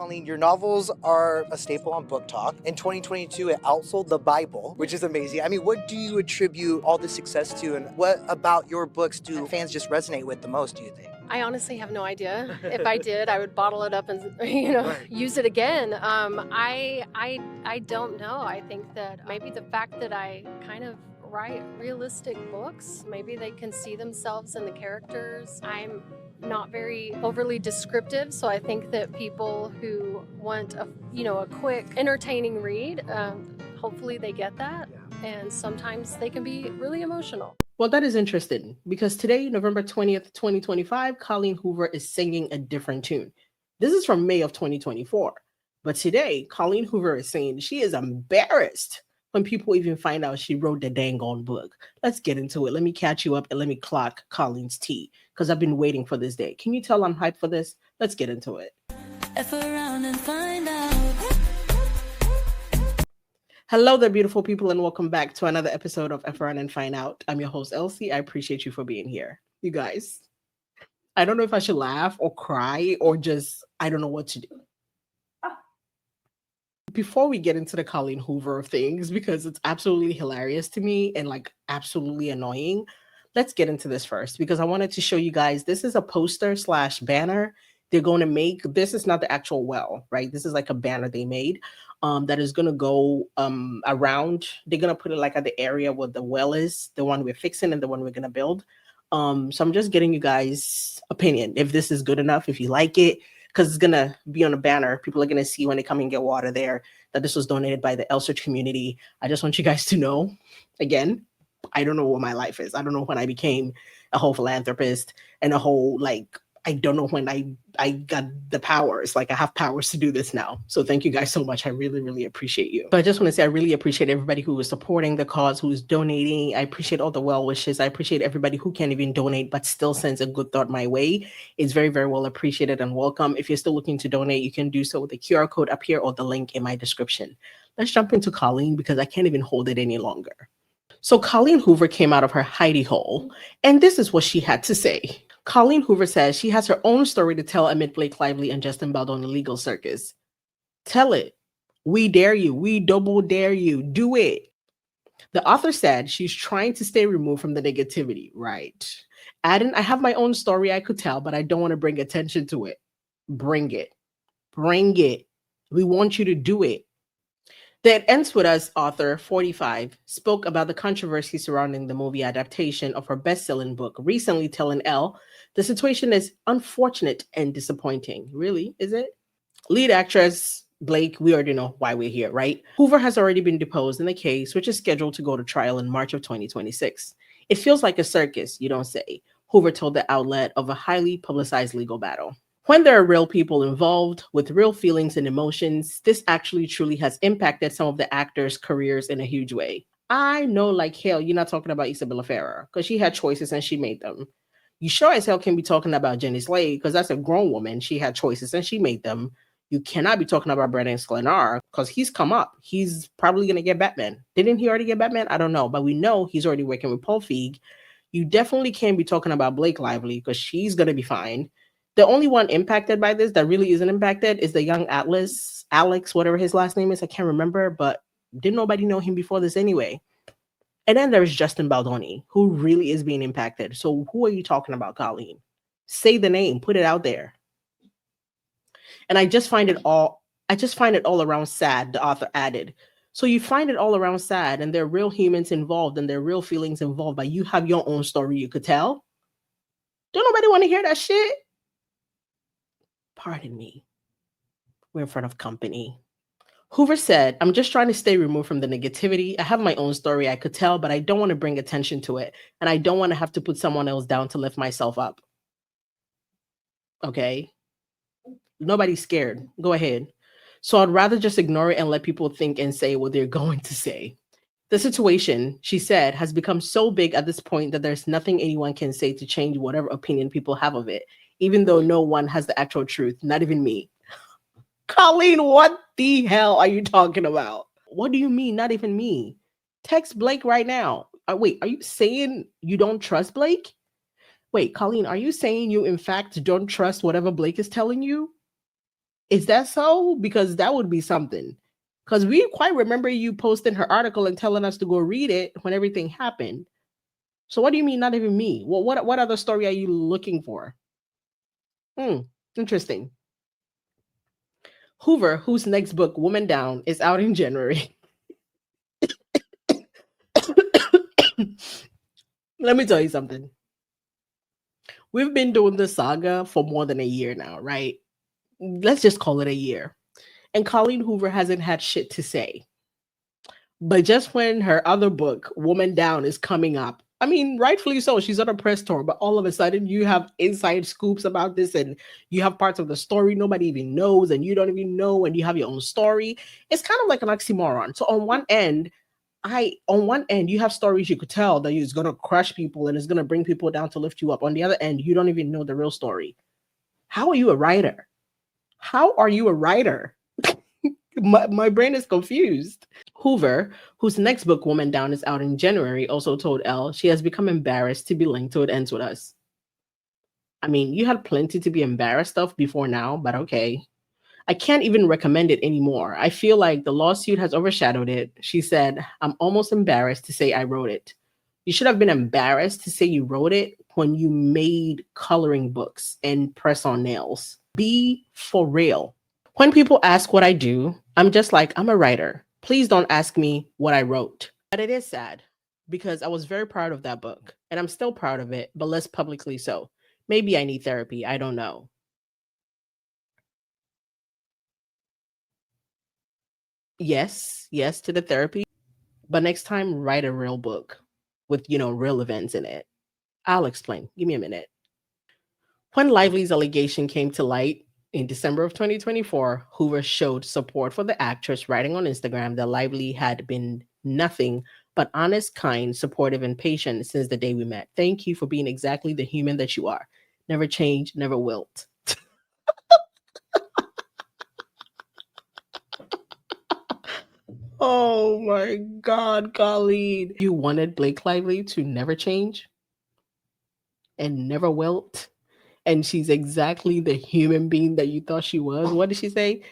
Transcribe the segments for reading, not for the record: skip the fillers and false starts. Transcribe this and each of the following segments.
Colleen, your novels are a staple on Book Talk. In 2022, it outsold the Bible, which is amazing. I mean, what do you attribute all this success to, and what about your books do fans just resonate with the most, do you think? I honestly have no idea. If I did, I would bottle it up and Right. use it again. I don't know. I think that maybe the fact that I kind of write realistic books, maybe they can see themselves in the characters. I'm not very overly descriptive, so I think that people who want a quick, entertaining read, hopefully they get that. And sometimes they can be really emotional. Well, that is interesting because today, November 20th, 2025, Colleen Hoover is singing a different tune. This is from May of 2024. But today, Colleen Hoover is saying she is embarrassed when people even find out she wrote the dang on book. Let's get into it. Let me catch you up and let me clock Colleen's tea because I've been waiting for this day. Can you tell I'm hyped for this? Let's get into it. F around and find out. Hello there, beautiful people, and welcome back to another episode of F Around and Find Out. I'm your host, Elsie. I appreciate you for being here. You guys, I don't know if I should laugh or cry or just, I don't know what to do. Before we get into the Colleen Hoover of things, because it's absolutely hilarious to me and like absolutely annoying, let's get into this first because I wanted to show you guys, this is a poster / banner they're going to make. This is not the actual well, right? This is like a banner they made that is going to go around. They're going to put it like at the area where the well is, the one we're fixing and the one we're going to build. So I'm just getting you guys' opinion, if this is good enough, if you like it, because it's going to be on a banner. People are going to see when they come and get water there that this was donated by the Elseridge community. I just want you guys to know, again, I don't know what my life is. I don't know when I became a whole philanthropist and a whole, like, I don't know when I got the powers. Like I have powers to do this now. So thank you guys so much. I really, really appreciate you. But I just want to say I really appreciate everybody who is supporting the cause, who is donating. I appreciate all the well wishes. I appreciate everybody who can't even donate but still sends a good thought my way. It's very, very well appreciated and welcome. If you're still looking to donate, you can do so with the QR code up here or the link in my description. Let's jump into Colleen because I can't even hold it any longer. So Colleen Hoover came out of her hidey hole, and this is what she had to say. Colleen Hoover says she has her own story to tell amid Blake Lively and Justin Baldoni legal circus. Tell it. We dare you. We double dare you. Do it. The author said she's trying to stay removed from the negativity, right? Adding, I have my own story I could tell, but I don't want to bring attention to it. Bring it. Bring it. We want you to do it. Then ends with us, author 45 spoke about the controversy surrounding the movie adaptation of her best-selling book, recently telling Elle, the situation is unfortunate and disappointing. Really, is it? Lead actress Blake, we already know why we're here, right? Hoover has already been deposed in the case, which is scheduled to go to trial in March of 2026. It feels like a circus, you don't say, Hoover told the outlet of a highly publicized legal battle. When there are real people involved with real feelings and emotions, this actually truly has impacted some of the actors' careers in a huge way. I know like hell you're not talking about Isabella Ferrer because she had choices and she made them. You sure as hell can be talking about Jenny Slade because that's a grown woman. She had choices and she made them. You cannot be talking about Brendan Sklenar because he's come up. He's probably going to get Batman. Didn't he already get Batman? I don't know, but we know he's already working with Paul Feig. You definitely can't be talking about Blake Lively because she's going to be fine. The only one impacted by this that really isn't impacted is the young Alex, whatever his last name is. I can't remember, but didn't nobody know him before this anyway? And then there's Justin Baldoni, who really is being impacted. So who are you talking about, Colleen? Say the name, put it out there. And I just find it all around sad, the author added. So you find it all around sad, and there are real humans involved and there are real feelings involved, but you have your own story you could tell. Don't nobody want to hear that shit? Pardon me. We're in front of company. Hoover said, I'm just trying to stay removed from the negativity. I have my own story I could tell, but I don't want to bring attention to it. And I don't want to have to put someone else down to lift myself up. Okay? Nobody's scared. Go ahead. So I'd rather just ignore it and let people think and say what they're going to say. The situation, she said, has become so big at this point that there's nothing anyone can say to change whatever opinion people have of it, even though no one has the actual truth, not even me. Colleen, what the hell are you talking about? What do you mean, not even me? Text Blake right now. Wait, are you saying you don't trust Blake? Wait, Colleen, are you saying you in fact don't trust whatever Blake is telling you? Is that so? Because that would be something. Because we quite remember you posting her article and telling us to go read it when everything happened. So what do you mean, not even me? What other story are you looking for? Hmm, interesting. Hoover, whose next book, Woman Down, is out in January. Let me tell you something. We've been doing this saga for more than a year now, right? Let's just call it a year. And Colleen Hoover hasn't had shit to say. But just when her other book, Woman Down, is coming up, I mean, rightfully so, she's on a press tour, but all of a sudden you have inside scoops about this and you have parts of the story nobody even knows and you don't even know and you have your own story. It's kind of like an oxymoron. So on one end, you have stories you could tell that is gonna crush people and is gonna bring people down to lift you up. On the other end, you don't even know the real story. How are you a writer? How are you a writer? My brain is confused. Hoover, whose next book, Woman Down, is out in January, also told Elle she has become embarrassed to be linked to It Ends With Us. I mean, you had plenty to be embarrassed of before now, but okay. I can't even recommend it anymore. I feel like the lawsuit has overshadowed it. She said, I'm almost embarrassed to say I wrote it. You should have been embarrassed to say you wrote it when you made coloring books and press on nails. Be for real. When people ask what I do, I'm just like, I'm a writer. Please don't ask me what I wrote. But it is sad because I was very proud of that book and I'm still proud of it, but less publicly so. Maybe I need therapy. I don't know. Yes to the therapy, but next time write a real book with, real events in it. I'll explain. Give me a minute. When Lively's allegation came to light in December of 2024, Hoover showed support for the actress, writing on Instagram that Lively had been nothing but honest, kind, supportive, and patient since the day we met. Thank you for being exactly the human that you are. Never change, never wilt. Oh my God, Colleen. You wanted Blake Lively to never change and never wilt, and she's exactly the human being that you thought she was. What did she say?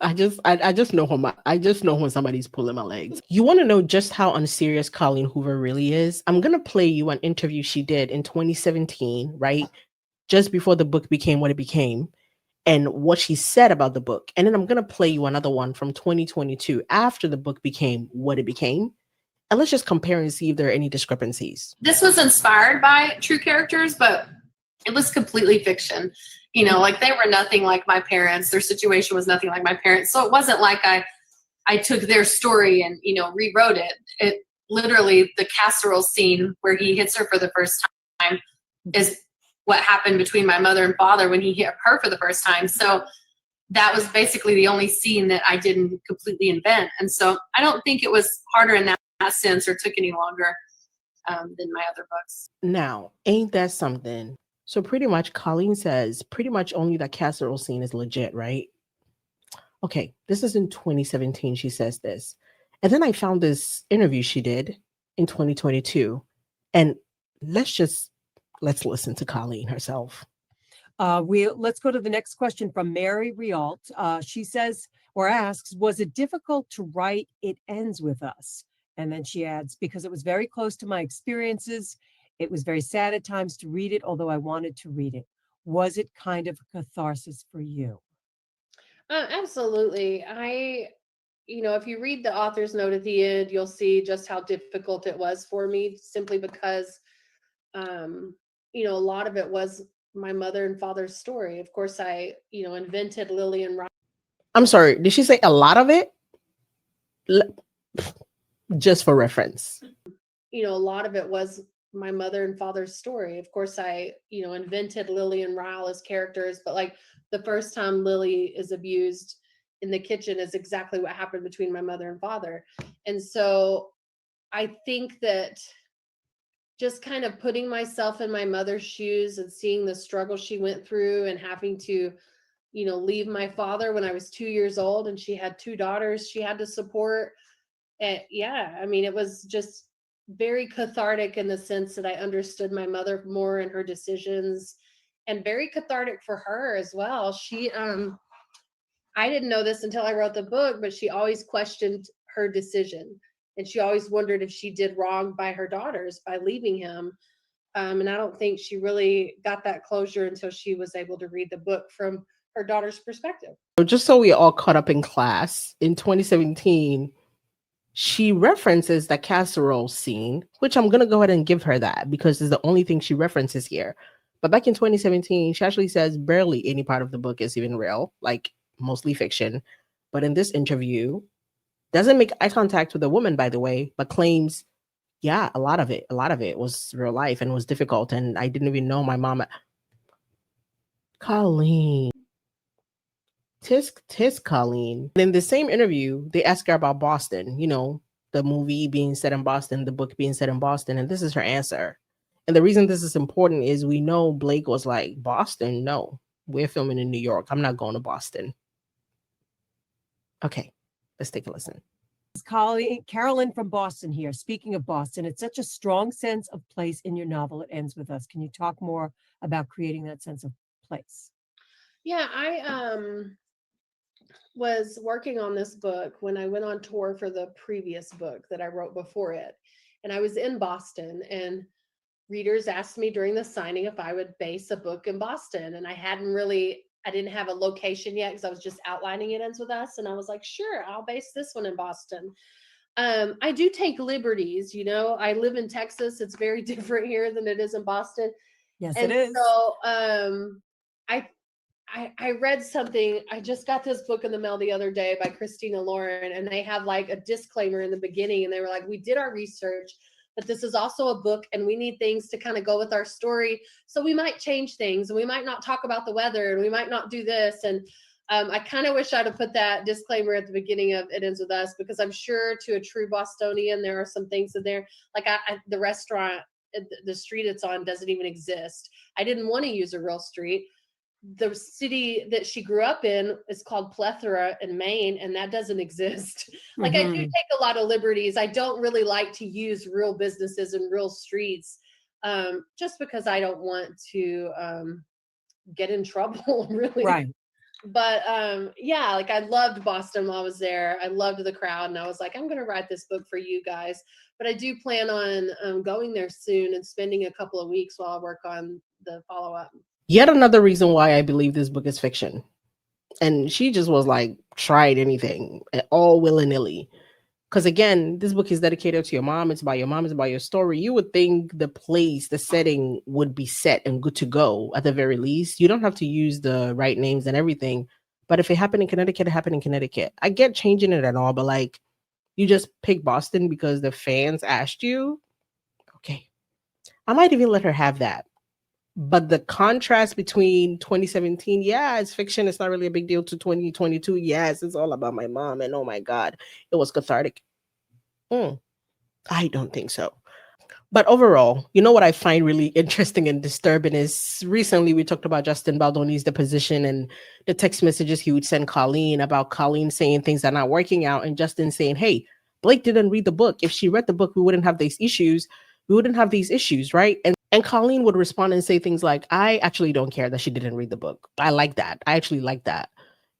I just know when somebody's pulling my legs. You want to know just how unserious Colleen Hoover really is? I'm gonna play you an interview she did in 2017, right? Just before the book became what it became, and what she said about the book. And then I'm gonna play you another one from 2022 after the book became what it became. And let's just compare and see if there are any discrepancies. This was inspired by true characters, but it was completely fiction. Like they were nothing like my parents. Their situation was nothing like my parents. So it wasn't like I took their story and, rewrote it. It literally, the casserole scene where he hits her for the first time is what happened between my mother and father when he hit her for the first time. So that was basically the only scene that I didn't completely invent. And so I don't think it was harder in that sense or took any longer than my other books. Now, ain't that something? So pretty much Colleen says pretty much only that casserole scene is legit, right? Okay, this is in 2017 she says this. And then I found this interview she did in 2022. And let's listen to Colleen herself. Let's go to the next question from Mary Rialt. She says or asks, was it difficult to write It Ends With Us? And then she adds, because it was very close to my experiences. It was very sad at times to read it, although I wanted to read it. Was it kind of a catharsis for you? Absolutely. If you read the author's note at the end, you'll see just how difficult it was for me simply because, a lot of it was my mother and father's story. Of course, I, invented Lily and Ryan. I'm sorry, did she say a lot of it? Just for reference. A lot of it was my mother and father's story. Of course, I, invented Lily and Ryle as characters, but like the first time Lily is abused in the kitchen is exactly what happened between my mother and father. And so I think that just kind of putting myself in my mother's shoes and seeing the struggle she went through and having to, leave my father when I was 2 years old and she had 2 daughters she had to support. And yeah, I mean, it was just very cathartic in the sense that I understood my mother more and her decisions and very cathartic for her as well. She I didn't know this until I wrote the book, but she always questioned her decision, and she always wondered if she did wrong by her daughters by leaving him. And I don't think she really got that closure until she was able to read the book from her daughter's perspective. So just so we all caught up in class, in 2017, she references the casserole scene, which I'm going to go ahead and give her that because it's the only thing she references here. But back in 2017, she actually says barely any part of the book is even real, like mostly fiction. But in this interview, doesn't make eye contact with the woman, by the way, but claims, yeah, a lot of it was real life and was difficult. And I didn't even know my mom. Colleen. Tisk Colleen. In the same interview, they ask her about Boston, the movie being set in Boston, the book being set in Boston, and this is her answer. And the reason this is important is we know Blake was like, Boston? No, we're filming in New York. I'm not going to Boston. Okay, let's take a listen. Carolyn from Boston here. Speaking of Boston, it's such a strong sense of place in your novel. It ends with us. Can you talk more about creating that sense of place? Yeah, I was working on this book when I went on tour for the previous book that I wrote before it. And I was in Boston, and readers asked me during the signing if I would base a book in Boston. And I didn't have a location yet because I was just outlining It Ends With Us. And I was like, sure, I'll base this one in Boston. I do take liberties, I live in Texas. It's very different here than it is in Boston. Yes, And it is. so I read something. I just got this book in the mail the other day by Christina Lauren, and they have like a disclaimer in the beginning, and they were like, we did our research, but this is also a book, and we need things to kind of go with our story. So we might change things, and we might not talk about the weather, and we might not do this. And I kind of wish I'd have put that disclaimer at the beginning of It Ends With Us, because I'm sure to a true Bostonian, there are some things in there. Like the restaurant, the street it's on doesn't even exist. I didn't want to use a real street. The city that she grew up in is called Plethora in Maine, and that doesn't exist. Like I do take a lot of liberties. I don't really like to use real businesses and real streets, just because I don't want to get in trouble, really. Right. But yeah, like I loved Boston while I was there. I loved the crowd, and I was like, I'm going to write this book for you guys. But I do plan on going there soon and spending a couple of weeks while I work on the follow-up. Yet another reason why I believe this book is fiction. And she just was like, tried anything, all willy-nilly. Because again, this book is dedicated to your mom. It's about your mom. It's about your story. You would think the place, the setting would be set and good to go at the very least. You don't have to use the right names and everything. But if it happened in Connecticut, it happened in Connecticut. I get changing it and all, but like, you just pick Boston because the fans asked you. Okay. I might even let her have that. But the contrast between 2017, yeah, it's fiction. It's not really a big deal, to 2022. Yes, it's all about my mom. And oh my God, it was cathartic. I don't think so. But overall, what I find really interesting and disturbing is recently we talked about Justin Baldoni's deposition and the text messages he would send Colleen about Colleen saying things that are not working out, and Justin saying, hey, Blake didn't read the book. If she read the book, we wouldn't have these issues. Right? And Colleen would respond and say things like, I actually don't care that she didn't read the book. I like that. I actually like that.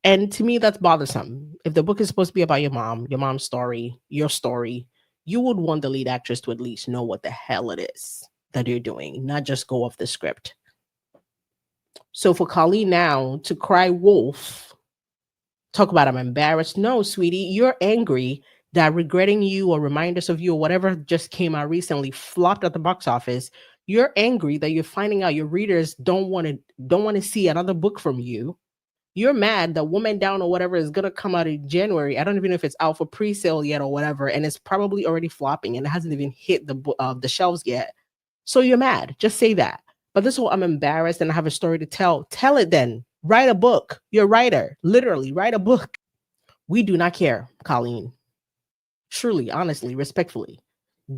And to me, that's bothersome. If the book is supposed to be about your mom's story, your story, you would want the lead actress to at least know what the hell it is that you're doing, not just go off the script. So for Colleen now to cry wolf, talk about I'm embarrassed. No, sweetie, you're angry that Regretting You or Reminders of You or whatever just came out recently flopped at the box office. You're angry that you're finding out your readers don't want to see another book from you. You're mad that Woman Down or whatever is going to come out in January. I don't even know if it's out for pre-sale yet or whatever, and it's probably already flopping and it hasn't even hit the shelves yet. So you're mad. Just say that. But this whole I'm embarrassed and I have a story to tell. Tell it then. Write a book. You're a writer. Literally, write a book. We do not care, Colleen. Truly, honestly, respectfully,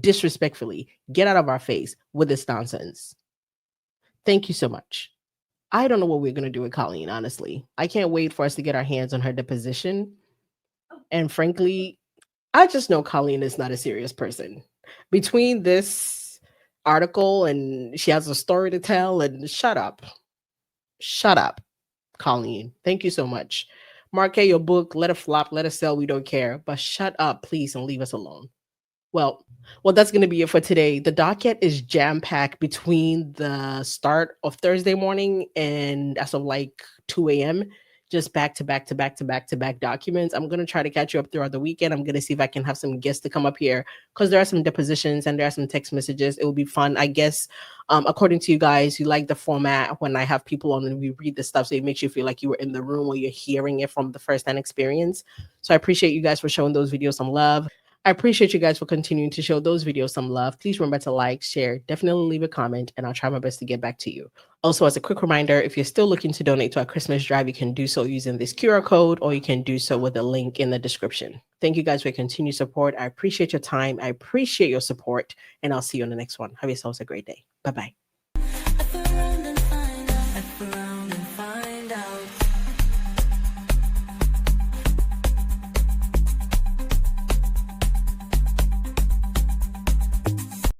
disrespectfully, get out of our face with this nonsense. Thank you so much. I don't know what we're going to do with Colleen, honestly. I can't wait for us to get our hands on her deposition. And frankly, I just know Colleen is not a serious person. Between this article and she has a story to tell, and shut up. Shut up, Colleen. Thank you so much. Market your book, let it flop, let it sell. We don't care. But shut up, please, and leave us alone. Well, that's going to be it for today. The docket is jam packed between the start of Thursday morning and as of like 2 a.m. Just back to back to back to back to back documents. I'm going to try to catch you up throughout the weekend. I'm going to see if I can have some guests to come up here because there are some depositions and there are some text messages. It will be fun. I guess, according to you guys, you like the format when I have people on and we read the stuff. So it makes you feel like you were in the room or you're hearing it from the first hand experience. So I appreciate you guys for showing those videos some love. I appreciate you guys for continuing to show those videos some love. Please remember to like, share, definitely leave a comment, and I'll try my best to get back to you. Also, as a quick reminder, if you're still looking to donate to our Christmas drive, you can do so using this QR code, or you can do so with the link in the description. Thank you guys for your continued support. I appreciate your time. I appreciate your support, and I'll see you on the next one. Have yourselves a great day. Bye-bye.